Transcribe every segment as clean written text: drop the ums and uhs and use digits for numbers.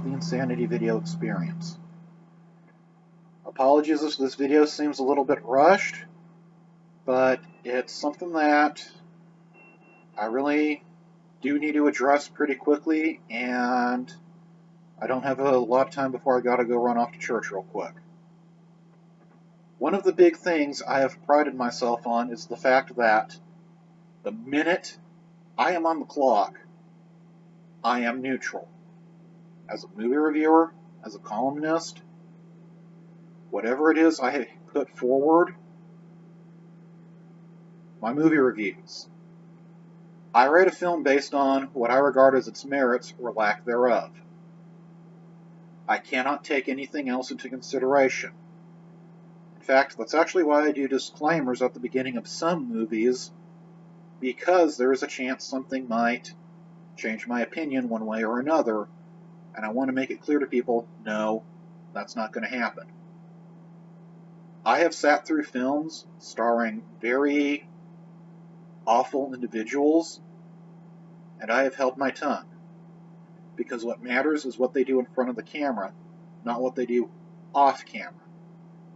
the Insanity video experience. Apologies if this video seems a little bit rushed, but it's something that I really do need to address pretty quickly, and I don't have a lot of time before I gotta go run off to church real quick. One of the big things I have prided myself on is the fact that the minute I am on the clock, I am neutral. As a movie reviewer, as a columnist, whatever it is I put forward, my movie reviews. I rate a film based on what I regard as its merits or lack thereof. I cannot take anything else into consideration. In fact, that's actually why I do disclaimers at the beginning of some movies, because there is a chance something might change my opinion one way or another, and I want to make it clear to people, no, that's not going to happen. I have sat through films starring very awful individuals, and I have held my tongue, because what matters is what they do in front of the camera, not what they do off camera.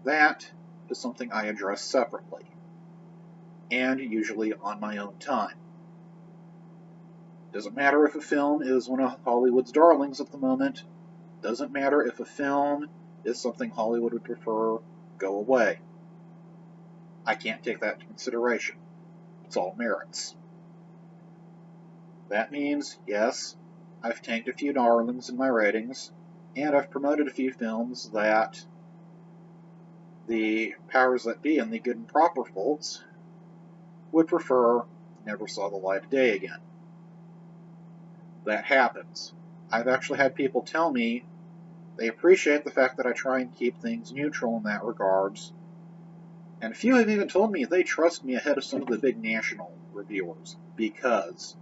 That is something I address separately, and usually on my own time. Doesn't matter if a film is one of Hollywood's darlings at the moment. Doesn't matter if a film is something Hollywood would prefer go away. I can't take that into consideration. It's all merits. That means, yes, I've tanked a few darlings in my ratings, and I've promoted a few films that the powers that be and the good and proper folks would prefer never saw the light of day again. That happens. I've actually had people tell me they appreciate the fact that I try and keep things neutral in that regards, and a few have even told me they trust me ahead of some of the big national reviewers because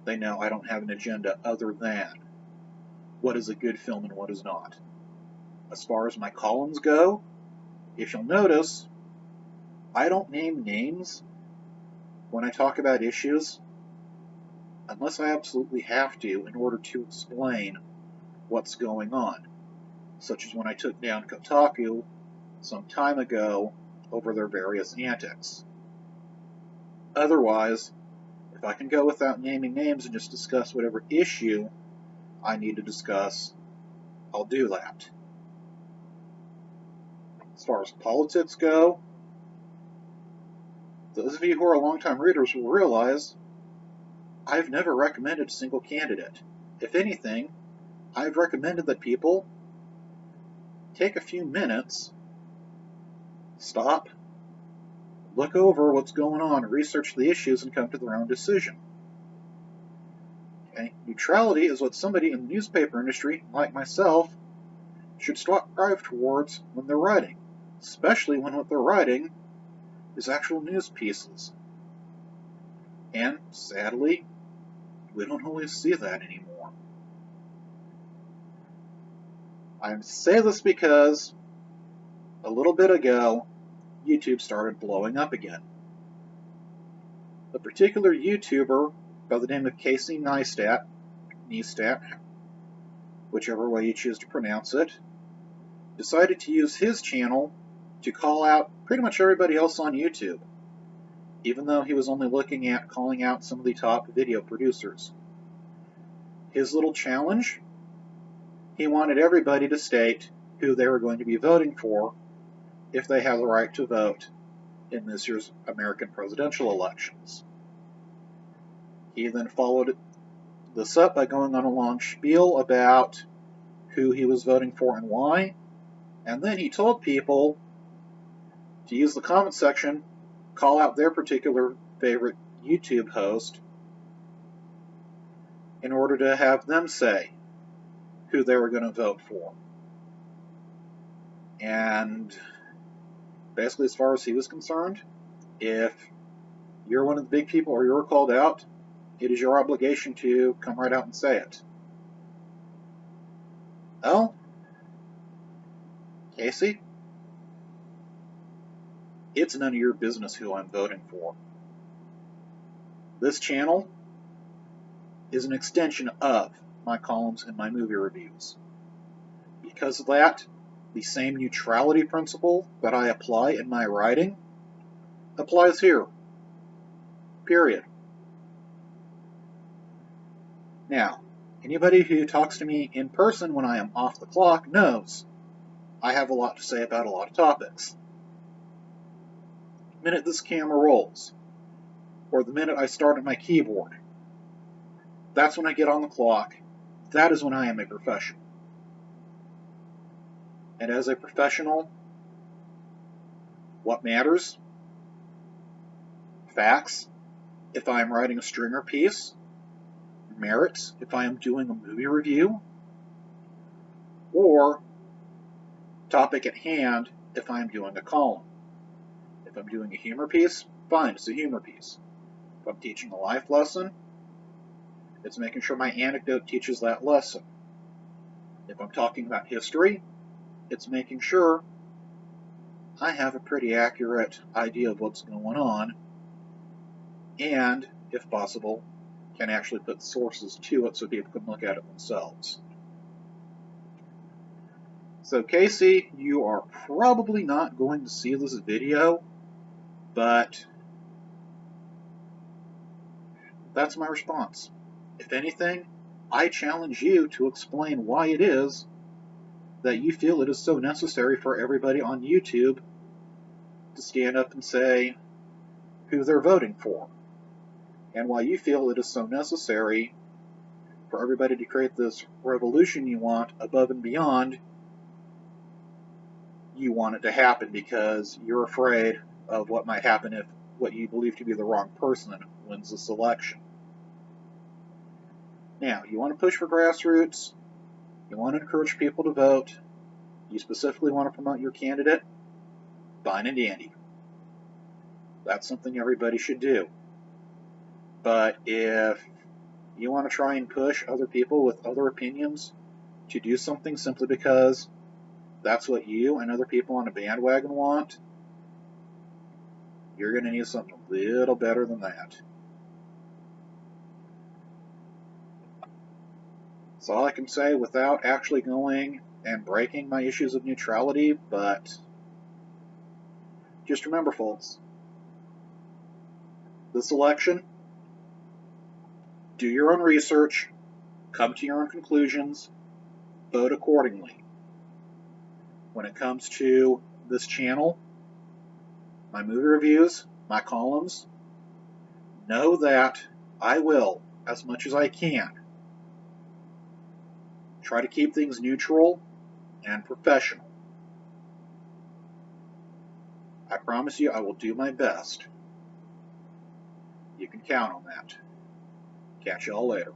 they know I don't have an agenda other than what is a good film and what is not. As far as my columns go, if you'll notice, I don't name names when I talk about issues unless I absolutely have to in order to explain what's going on, such as when I took down Kotaku some time ago over their various antics. Otherwise, if I can go without naming names and just discuss whatever issue I need to discuss, I'll do that. As far as politics go, those of you who are longtime readers will realize I've never recommended a single candidate. If anything, I've recommended that people take a few minutes, stop, look over what's going on, research the issues, and come to their own decision. Okay? Neutrality is what somebody in the newspaper industry, like myself, should strive towards when they're writing, especially when what they're writing is actual news pieces. And, sadly, we don't always see that anymore. I say this because a little bit ago, YouTube started blowing up again. A particular YouTuber by the name of Casey Neistat, whichever way you choose to pronounce it, decided to use his channel to call out pretty much everybody else on YouTube, even though he was only looking at calling out some of the top video producers. His little challenge? He wanted everybody to state who they were going to be voting for if they have the right to vote in this year's American presidential elections. He then followed this up by going on a long spiel about who he was voting for and why, and then he told people to use the comment section, call out their particular favorite YouTube host in order to have them say who they were going to vote for. And basically, as far as he was concerned, if you're one of the big people or you're called out, it is your obligation to come right out and say it. Well, Casey, it's none of your business who I'm voting for. This channel is an extension of my columns, and my movie reviews. Because of that, the same neutrality principle that I apply in my writing applies here. Period. Now, anybody who talks to me in person when I am off the clock knows I have a lot to say about a lot of topics. The minute this camera rolls, or the minute I start at my keyboard, that's when I get on the clock. That is when I am a professional. And as a professional, what matters? Facts, if I am writing a stringer piece. Merits, if I am doing a movie review. Or topic at hand, if I am doing a column. If I'm doing a humor piece, fine, it's a humor piece. If I'm teaching a life lesson, it's making sure my anecdote teaches that lesson. If I'm talking about history, it's making sure I have a pretty accurate idea of what's going on, and, if possible, can actually put sources to it so people can look at it themselves. So Casey, you are probably not going to see this video, but that's my response. If anything, I challenge you to explain why it is that you feel it is so necessary for everybody on YouTube to stand up and say who they're voting for, and why you feel it is so necessary for everybody to create this revolution you want above and beyond you want it to happen because you're afraid of what might happen if what you believe to be the wrong person wins this election. Now, you want to push for grassroots, you want to encourage people to vote, you specifically want to promote your candidate, fine and dandy. That's something everybody should do. But if you want to try and push other people with other opinions to do something simply because that's what you and other people on a bandwagon want, you're going to need something a little better than that. That's all I can say without actually going and breaking my issues of neutrality, but just remember, folks, this election, do your own research, come to your own conclusions, vote accordingly. When it comes to this channel, my movie reviews, my columns, know that I will, as much as I can, try to keep things neutral and professional. I promise you I will do my best. You can count on that. Catch y'all later.